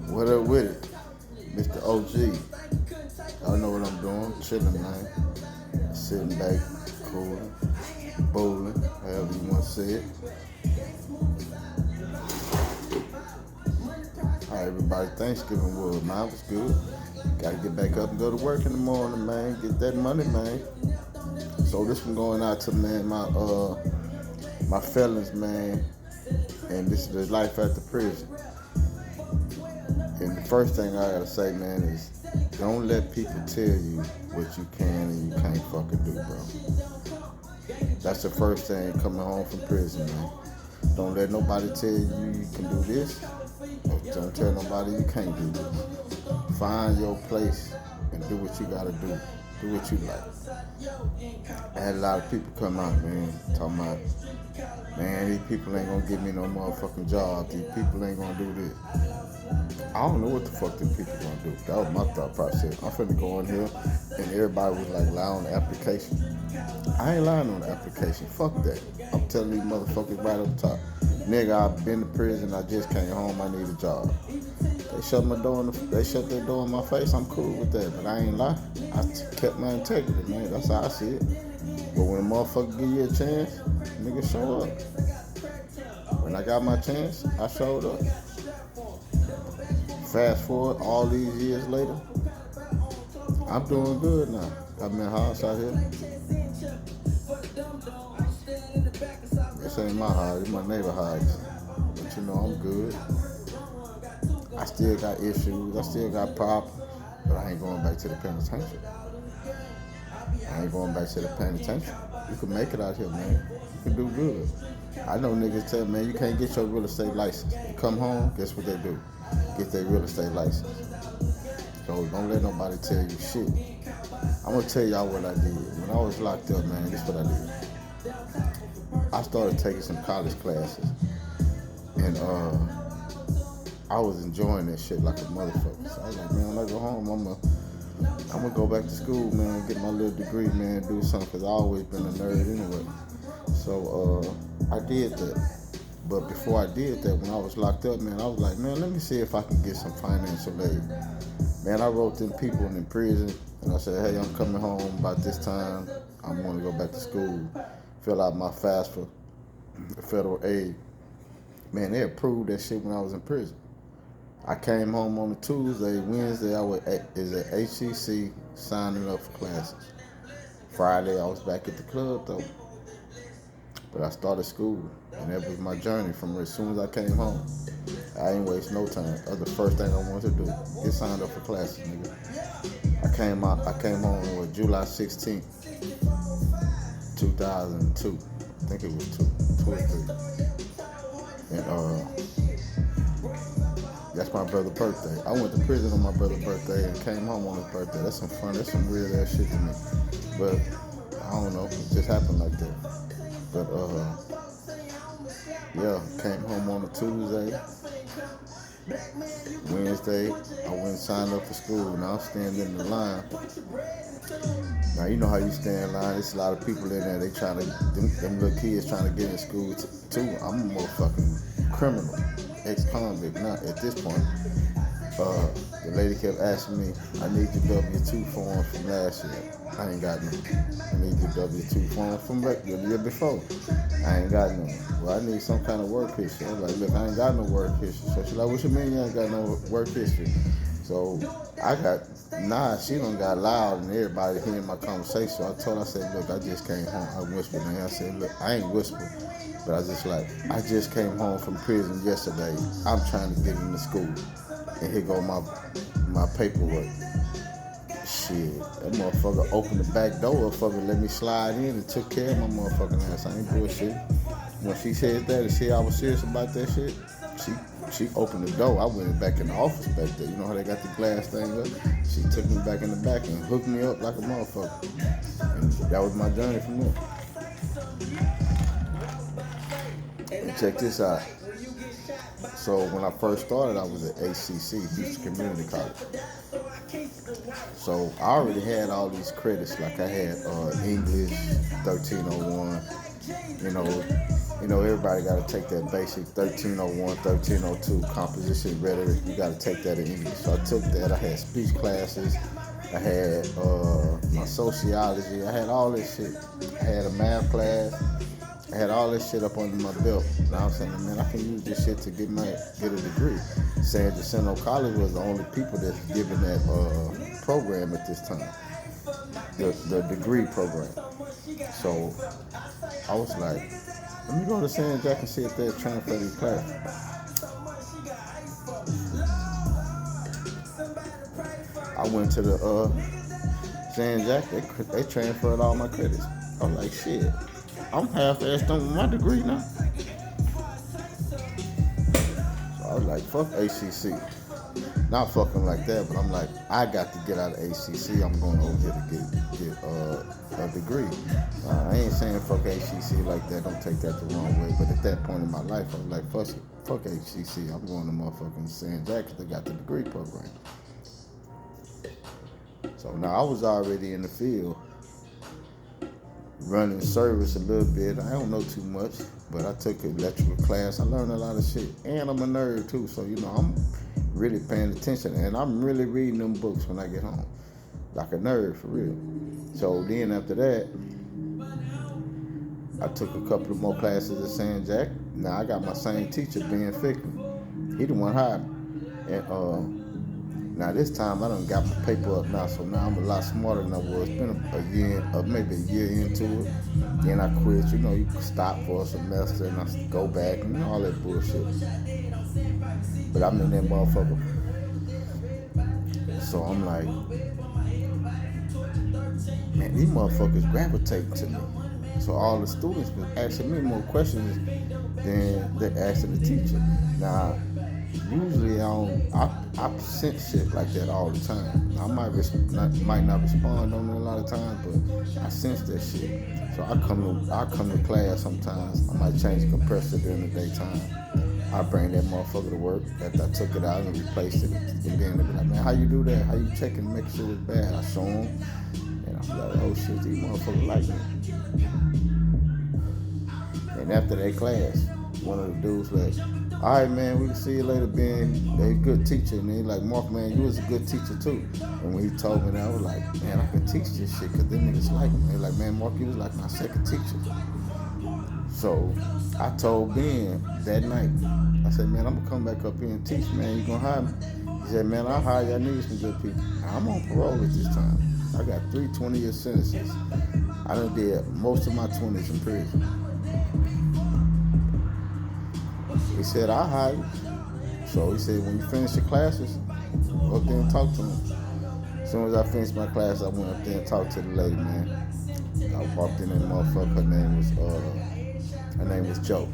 What up with it? Mr. OG. Y'all know what I'm doing. Chilling, man. Sitting back, cooling, bowling, however you want to say it. How everybody Thanksgiving was, man. Was good. Gotta get back up and go to work in the morning, man. Get that money, man. So this one going out to, man, my felons, man. And this is the life after prison. And the first thing I gotta say, man, is don't let people tell you what you can and you can't fucking do, bro. That's the first thing coming home from prison, man. Don't let nobody tell you can do this. Don't tell nobody you can't do this. Find your place and do what you gotta do. Do what you like. I had a lot of people come out, man, talking about, man, these people ain't gonna give me no motherfucking job. These people ain't gonna do this. I don't know what the fuck them people gonna do. That was my thought process. I'm finna go in here and everybody was like lying on the application. I ain't lying on the application. Fuck that. I'm telling these motherfuckers right up top. Nigga, I've been to prison. I just came home. I need a job. They shut my door. They shut their door in my face. I'm cool with that, but I ain't lie. Kept my integrity, man. That's how I see it. But when a motherfucker give you a chance, nigga show up. When I got my chance, I showed up. Fast forward all these years later, I'm doing good now. I'm in a house out here. This ain't my house, it's my neighbor's house. But you know, I'm good. I still got issues, I still got problems, but I ain't going back to the penitentiary. I ain't going back to the penitentiary. You can make it out here, man. You can do good. I know niggas tell, man, you can't get your real estate license. You come home, guess what they do? Get their real estate license. So don't let nobody tell you shit. I'm gonna tell y'all what I did. When I was locked up, man, this is what I did. I started taking some college classes. And I was enjoying that shit like a motherfucker. So I was like, man, when I go home, I'm gonna go back to school, man, get my little degree, man, do something, because I always been a nerd anyway. So I did that. But before I did that, when I was locked up, man, I was like, man, let me see if I can get some financial aid. Man, I wrote them people in prison, and I said, hey, I'm coming home about this time. I'm going to go back to school, fill out my FAFSA, federal aid. Man, they approved that shit when I was in prison. I came home on a Tuesday. Wednesday, I was at HCC signing up for classes. Friday, I was back at the club, though. But I started school, and that was my journey from as soon as I came home. I ain't waste no time. That was the first thing I wanted to do. Get signed up for classes, nigga. I came home on July 16th, 2002. I think it was two or three. And that's my brother's birthday. I went to prison on my brother's birthday and came home on his birthday. That's some fun. That's some weird ass shit to me. But I don't know. It just happened like that. But yeah, came home on a Tuesday. Wednesday, I went and signed up for school. Now I'm standing in the line. Now you know how you stand in line. There's a lot of people in there. They trying to, them little kids trying to get in school too. I'm a motherfucking criminal, ex-convict. Now at this point, the lady kept asking me, I need your W-2 forms from last year. I ain't got none. I need your W-2 forms from the year before. I ain't got none. Well, I need some kind of work history. I was like, look, I ain't got no work history. So she's like, what you mean you ain't got no work history? So she done got loud and everybody hearing my conversation. So I told her, I said, look, I just came home. I whispered in her. I said, look, I ain't whispered. But I just came home from prison yesterday. I'm trying to get into school. And here go my paperwork. Shit, that motherfucker opened the back door, fucking let me slide in and took care of my motherfucking ass. I ain't bullshit. When she said that and see I was serious about that shit, she opened the door. I went back in the office back there. You know how they got the glass thing up? She took me back in the back and hooked me up like a motherfucker. And that was my journey from there. And check this out. So when I first started, I was at HCC, Houston Community College. So I already had all these credits, like I had English 1301, you know, Everybody got to take that basic 1301, 1302 composition rhetoric. You got to take that in English. So I took that. I had speech classes. I had my sociology. I had all this shit. I had a math class. I had all this shit up under my belt. Now I'm saying, man, I can use this shit to get a degree. San Jacinto College was the only people that's giving that program at this time, the degree program. So I was like, let me go to San Jack and see if they're transfer these classes. I went to the San Jack. They transferred all my credits. I was like, shit, I'm half-assed on my degree now. So I was like, fuck ACC. Not fucking like that, but I'm like, I got to get out of ACC. I'm going over here to get a degree. I ain't saying fuck ACC like that. Don't take that the wrong way. But at that point in my life, I was like, fuck ACC. I'm going to motherfucking San Jack because they got the degree program. So now I was already in the field, running service a little bit. I don't know too much, but I took an electrical class. I learned a lot of shit, and I'm a nerd too. So I'm really paying attention, and I'm really reading them books when I get home, like a nerd for real. So then after that, I took a couple of more classes at San Jack. Now I got my same teacher, Ben Ficklin. He the one hired me, and now this time I done got my paper up now, so now I'm a lot smarter than I was. It's been a year, maybe a year into it. Then I quit. You can stop for a semester and I go back and all that bullshit. But I'm in that motherfucker. So I'm like, man, these motherfuckers gravitate to me. So all the students been asking me more questions than they're asking the teacher. Now, usually I sense shit like that all the time. I might not respond on it a lot of times, but I sense that shit. So I come to class sometimes. I might change the compressor during the daytime. I bring that motherfucker to work after I took it out and replaced it. And then they be like, man, how you do that? How you check and make sure it's bad? I show them. And I'm like, oh shit, these motherfuckers like me. And after that class, one of the dudes like, all right, man, we can see you later, Ben. They're a good teacher. And they like, Mark, man, you was a good teacher, too. And when he told me that, I was like, man, I can teach this shit because them niggas like me. They're like, man, Mark, you was like my second teacher. So I told Ben that night, I said, man, I'm going to come back up here and teach, man. You going to hire me? He said, man, I'll hire you. I need some good people. I'm on parole at this time. I got 3 20-year sentences. I done did most of my 20s in prison. He said, I'll hire you. So he said, when you finish your classes, go up there and talk to him. As soon as I finished my class, I went up there and talked to the lady, man. I walked in and motherfucker, her name was Joe.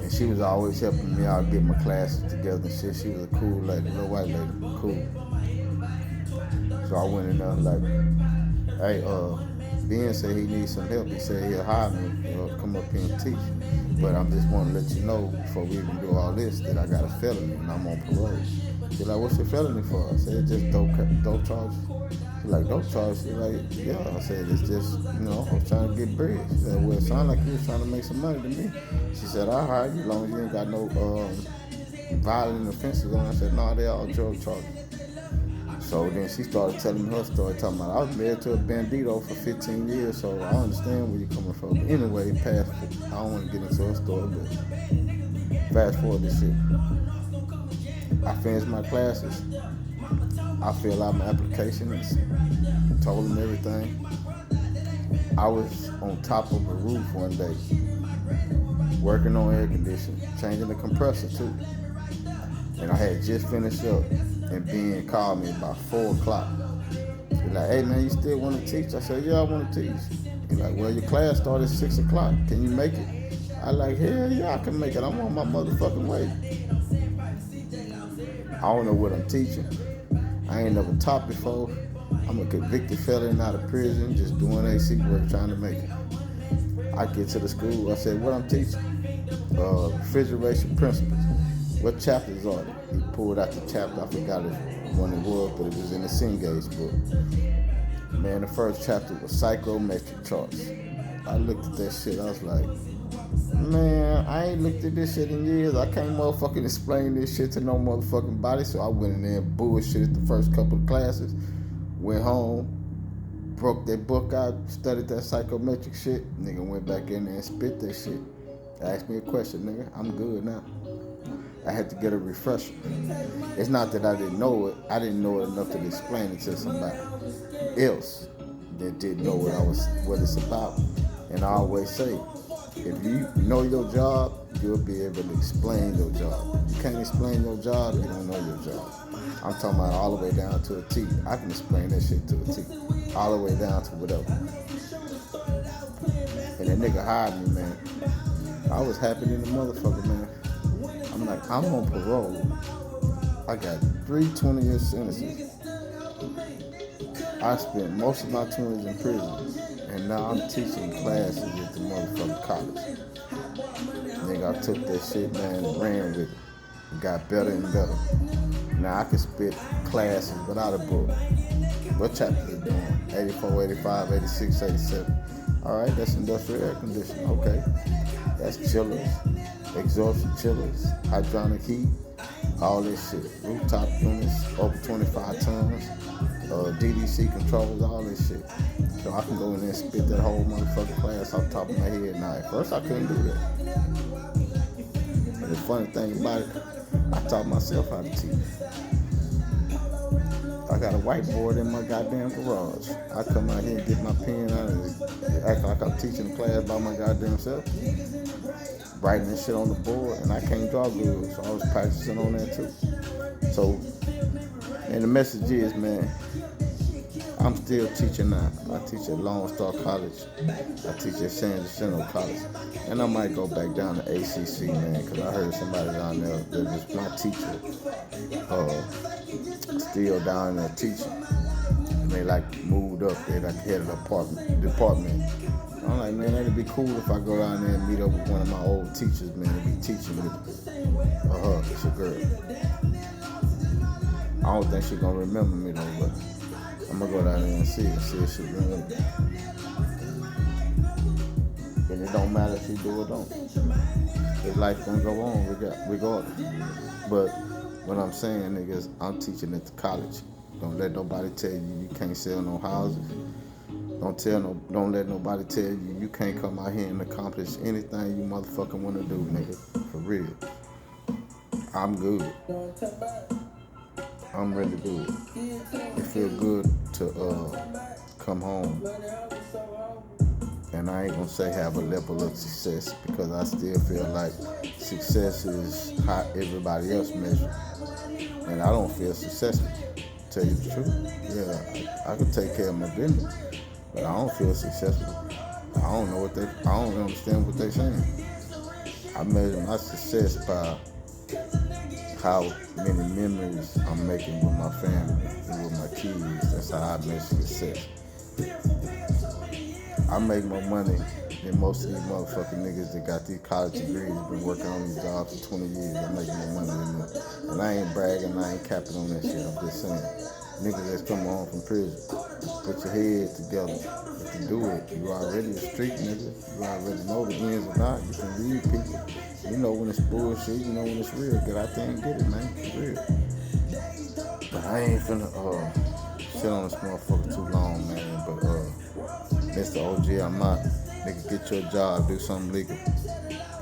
And she was always helping me out get my classes together and shit. She was a cool lady, little white lady, cool. So I went in there like, hey, Ben said he needs some help. He said he'll hire me, come up here and teach. But I'm just want to let you know before we even do all this that I got a felony and I'm on parole. She's like, what's your felony for? I said, just dope charges. She's like, dope charges? She's like, yeah. I said, it's just, I was trying to get bread. She said, well, it sounded like you was trying to make some money to me. She said, I'll hire you as long as you ain't got no violent offenses on. I said, no, they're all drug charges. So then she started telling me her story, talking about I was married to a bandito for 15 years, so I understand where you're coming from. But anyway, I don't want to get into her story, but fast forward this shit. I finished my classes. I filled out my application and told them everything. I was on top of a roof one day, working on air conditioning, changing the compressor too. And I had just finished up. And Ben called me about 4 o'clock. He's like, hey man, you still want to teach? I said, yeah, I want to teach. He's like, well, your class started at 6 o'clock. Can you make it? I like, hell yeah, I can make it. I'm on my motherfucking way. I don't know what I'm teaching. I ain't never taught before. I'm a convicted felon out of prison, just doing AC work, trying to make it. I get to the school. I said, what I'm teaching? Refrigeration principles. What chapters are they? He pulled out the chapter. I forgot when it was, but it was in the Cengage book. Man, the first chapter was psychometric charts. I looked at that shit. I was like, man, I ain't looked at this shit in years. I can't motherfucking explain this shit to no motherfucking body. So I went in there and bullshitted the first couple of classes. Went home, broke that book out, studied that psychometric shit. Nigga went back in there and spit that shit. Asked me a question, nigga. I'm good now. I had to get a refresher. It's not that I didn't know it. I didn't know it enough to explain it to somebody else that didn't know what it's about. And I always say, if you know your job, you'll be able to explain your job. If you can't explain your job, you don't know your job. I'm talking about all the way down to a T. I can explain that shit to a T. All the way down to whatever. And that nigga hired me, man. I was happy in the motherfucker, man. I'm like, I'm on parole. I got 3 20-year sentences. I spent most of my 20s in prison. And now I'm teaching classes at the motherfucking college. Nigga, I took that shit, man, and ran with it. It got better and better. Now I can spit classes without a book. What chapter is it doing? 84, 85, 86, 87. All right, that's industrial air conditioning. Okay. That's chillers, exhaustion chillers, hydronic heat, all this shit. Rooftop units, over 25 tons, DDC controls, all this shit. So I can go in there and spit that whole motherfucking class off the top of my head. Now, at first I couldn't do that. And the funny thing about it, I taught myself how to teach. I got a whiteboard in my goddamn garage. I come out here and get my pen out and act like I'm teaching a class by my goddamn self. Writing this shit on the board, and I can't draw good, so I was practicing on that too. So, and the message is, man, I'm still teaching now. I teach at Lone Star College. I teach at San Jacinto College. And I might go back down to ACC, man, because I heard somebody down there that was my teacher still down there teaching. And they like moved up. They like head of the department. I'm like, man, that'd be cool if I go down there and meet up with one of my old teachers, man, and be teaching with her. It's a girl. I don't think she's gonna remember me though, but I'm gonna go down there and see if she remembers me. And it don't matter if she do or don't. His life gonna go on regardless. But what I'm saying, niggas, I'm teaching at the college. Don't let nobody tell you can't sell no houses. Don't let nobody tell you can't come out here and accomplish anything you motherfucking want to do, nigga. For real. I'm good. I'm really good. It feel good to come home. And I ain't gonna say have a level of success, because I still feel like success is how everybody else measures. And I don't feel successful, to tell you the truth. Yeah, I can take care of my business, but I don't feel successful. I don't understand what they're saying. I measure my success by how many memories I'm making with my family and with my kids. That's how I measure success. I make more money than most of these motherfucking niggas that got these college degrees, been working on these jobs for 20 years. I'm making more money than them. And I ain't bragging, I ain't capping on that shit. I'm just saying, niggas that's coming home from prison, put your head together. If you do it, you already a street nigga. You already know the ins and outs. You can read people. You know when it's bullshit, you know when it's real. Get out there and get it, man. It's real. But I ain't finna sit on this motherfucker too long, man. But Mr. OG, I'm out. Nigga, get your job, do something legal.